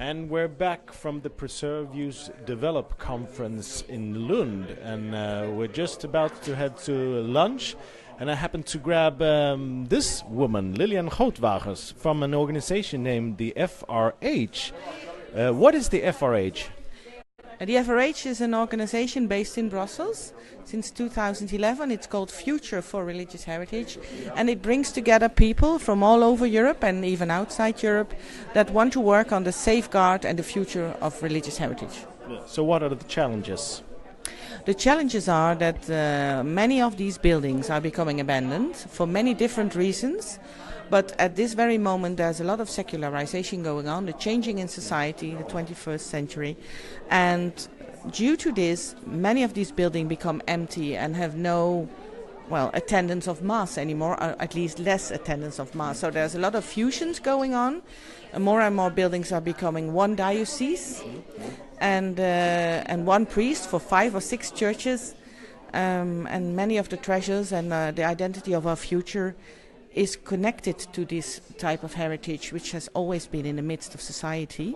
And we're back from the Preserve, Use, Develop conference in Lund, and we're just about to head to lunch. And I happened to grab this woman, Lilian Grootswagers, from an organization named the FRH. What is the FRH? The FRH is an organization based in Brussels since 2011. It's called Future for Religious Heritage, and it brings together people from all over Europe and even outside Europe that want to work on the safeguard and the future of religious heritage. So what are the challenges? The challenges are that many of these buildings are becoming abandoned for many different reasons. But at this very moment, there's a lot of secularization going on, the changing in society, the 21st century. And due to this, many of these buildings become empty and have no, attendance of mass anymore, or at least less attendance of mass. So there's a lot of fusions going on. And more buildings are becoming one diocese and one priest for 5 or 6 churches. And many of the treasures and the identity of our future is connected to this type of heritage, which has always been in the midst of society.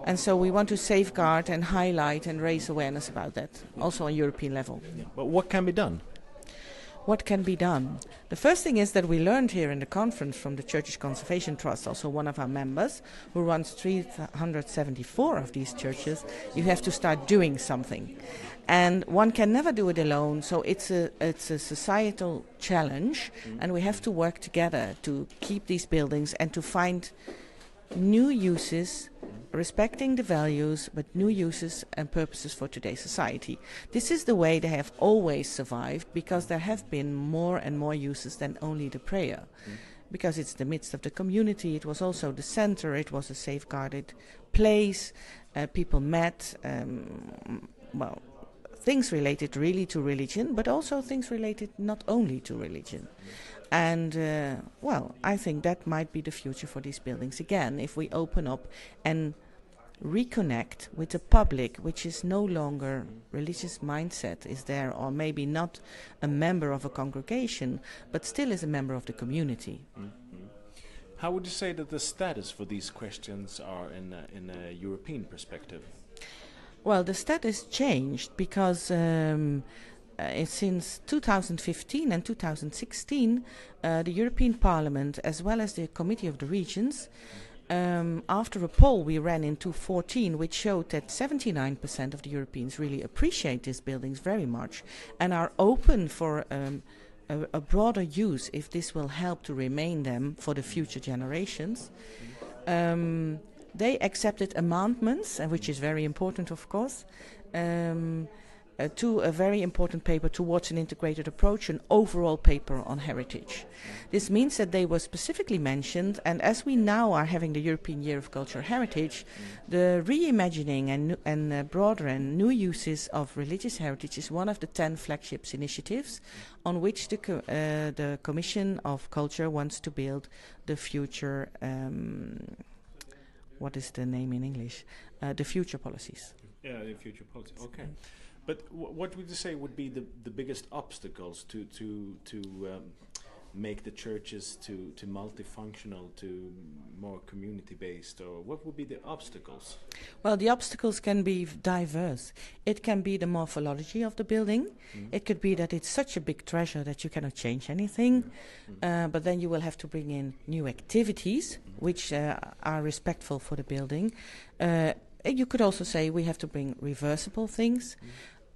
And so we want to safeguard and highlight and raise awareness about that, also on European level. Yeah. But what can be done? What can be done? The first thing is that we learned here in the conference from the Churches Conservation Trust, also one of our members, who runs 374 of these churches, you have to start doing something. And one can never do it alone, so it's a societal challenge, and we have to work together to keep these buildings and to find new uses, respecting the values, but new uses and purposes for today's society. This is the way they have always survived, because there have been more and more uses than only the prayer. Because it's the midst of the community, it was also the center, it was a safeguarded place, people met, things related really to religion, but also things related not only to religion. And, I think that might be the future for these buildings again, if we open up and reconnect with the public, which is no longer religious mindset is there, or maybe not a member of a congregation, but still is a member of the community. Mm-hmm. How would you say that the status for these questions are in a European perspective? Well, the status changed because since 2015 and 2016, the European Parliament, as well as the Committee of the Regions, after a poll we ran in 2014, which showed that 79% of the Europeans really appreciate these buildings very much and are open for a broader use if this will help to remain them for the future generations. They accepted amendments, which is very important, of course, to a very important paper towards an integrated approach, an overall paper on heritage. This means that they were specifically mentioned, and as we now are having the European Year of Cultural Heritage, the reimagining and broader and new uses of religious heritage is one of the 10 flagships initiatives on which the Commission of Culture wants to build the future. What is the name in English? The future policies. Yeah, the future policies. Okay. But what would you say would be the biggest obstacles to make the churches to multifunctional, to more community-based, or what would be the obstacles? Well, the obstacles can be diverse. It can be the morphology of the building. It could be that it's such a big treasure that you cannot change anything, but then you will have to bring in new activities which are respectful for the building. You could also say we have to bring reversible things.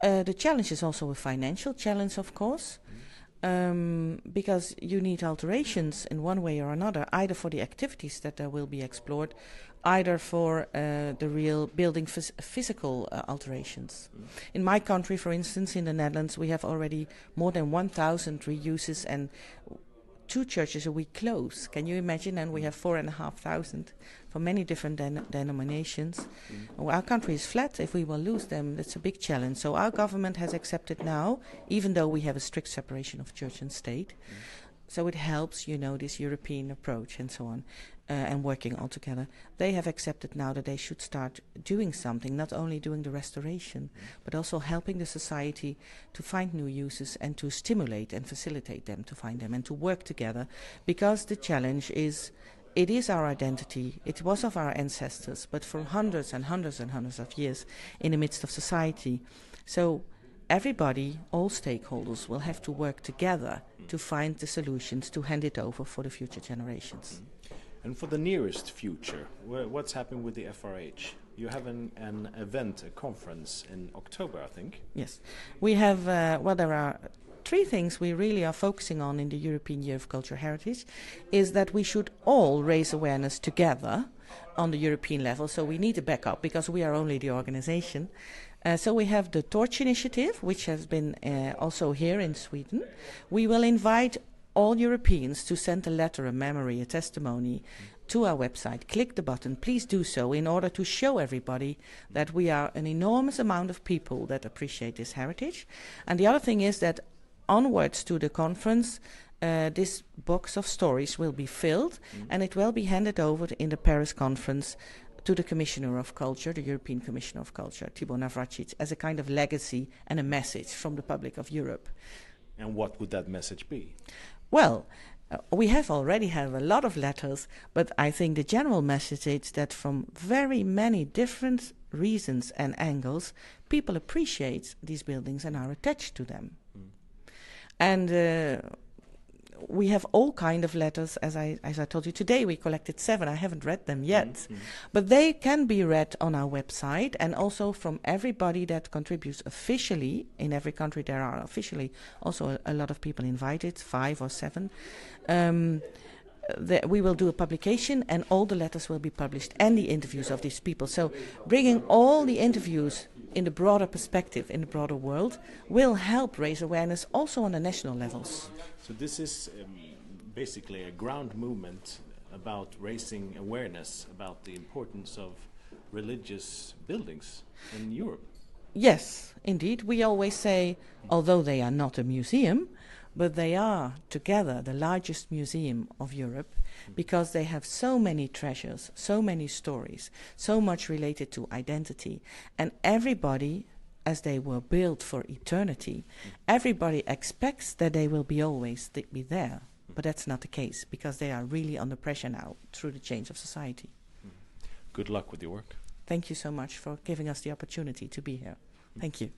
The challenge is also a financial challenge, of course. Because you need alterations in one way or another, either for the activities that will be explored, either for the real building physical alterations. In my country, for instance, in the Netherlands, we have already more than 1,000 reuses and 2 churches a week close. Can you imagine? And we have 4,500 for many different denominations. Our country is flat. If we will lose them, that's a big challenge. So our government has accepted now, even though we have a strict separation of church and state, so it helps, this European approach and so on, and working all together. They have accepted now that they should start doing something, not only doing the restoration, but also helping the society to find new uses and to stimulate and facilitate them to find them and to work together, because the challenge is it is our identity. It was of our ancestors, but for hundreds and hundreds and hundreds of years in the midst of society. So everybody, all stakeholders, will have to work together to find the solutions to hand it over for the future generations. And for the nearest future, what's happening with the FRH? You have an event, a conference in October, I think. Yes. We have, there are three things we really are focusing on in the European Year of Cultural Heritage, is that we should all raise awareness together on the European level. So we need a backup because we are only the organization. So we have the Torch Initiative, which has been also here in Sweden. We will invite all Europeans to send a letter, a memory, a testimony to our website. Click the button, please do so, in order to show everybody that we are an enormous amount of people that appreciate this heritage. And the other thing is that onwards to the conference, this box of stories will be filled and it will be handed over in the Paris conference to the Commissioner of Culture, the European Commissioner of Culture, Tibor Navracsics, as a kind of legacy and a message from the public of Europe. And what would that message be? Well, we have already had a lot of letters, but I think the general message is that from very many different reasons and angles, people appreciate these buildings and are attached to them. And we have all kind of letters, as I told you today. We collected 7. I haven't read them yet, but they can be read on our website, and also from everybody that contributes officially. In every country there are officially also a lot of people invited, 5 or 7. We will do a publication and all the letters will be published and the interviews of these people. So bringing all the interviews in the broader perspective, in the broader world, will help raise awareness also on the national levels. So this is basically a ground movement about raising awareness about the importance of religious buildings in Europe. Yes, indeed. We always say, although they are not a museum, but they are together the largest museum of Europe because they have so many treasures, so many stories, so much related to identity. And everybody, as they were built for eternity, everybody expects that they will be always be there. But that's not the case because they are really under pressure now through the change of society. Good luck with your work. Thank you so much for giving us the opportunity to be here. Thank you.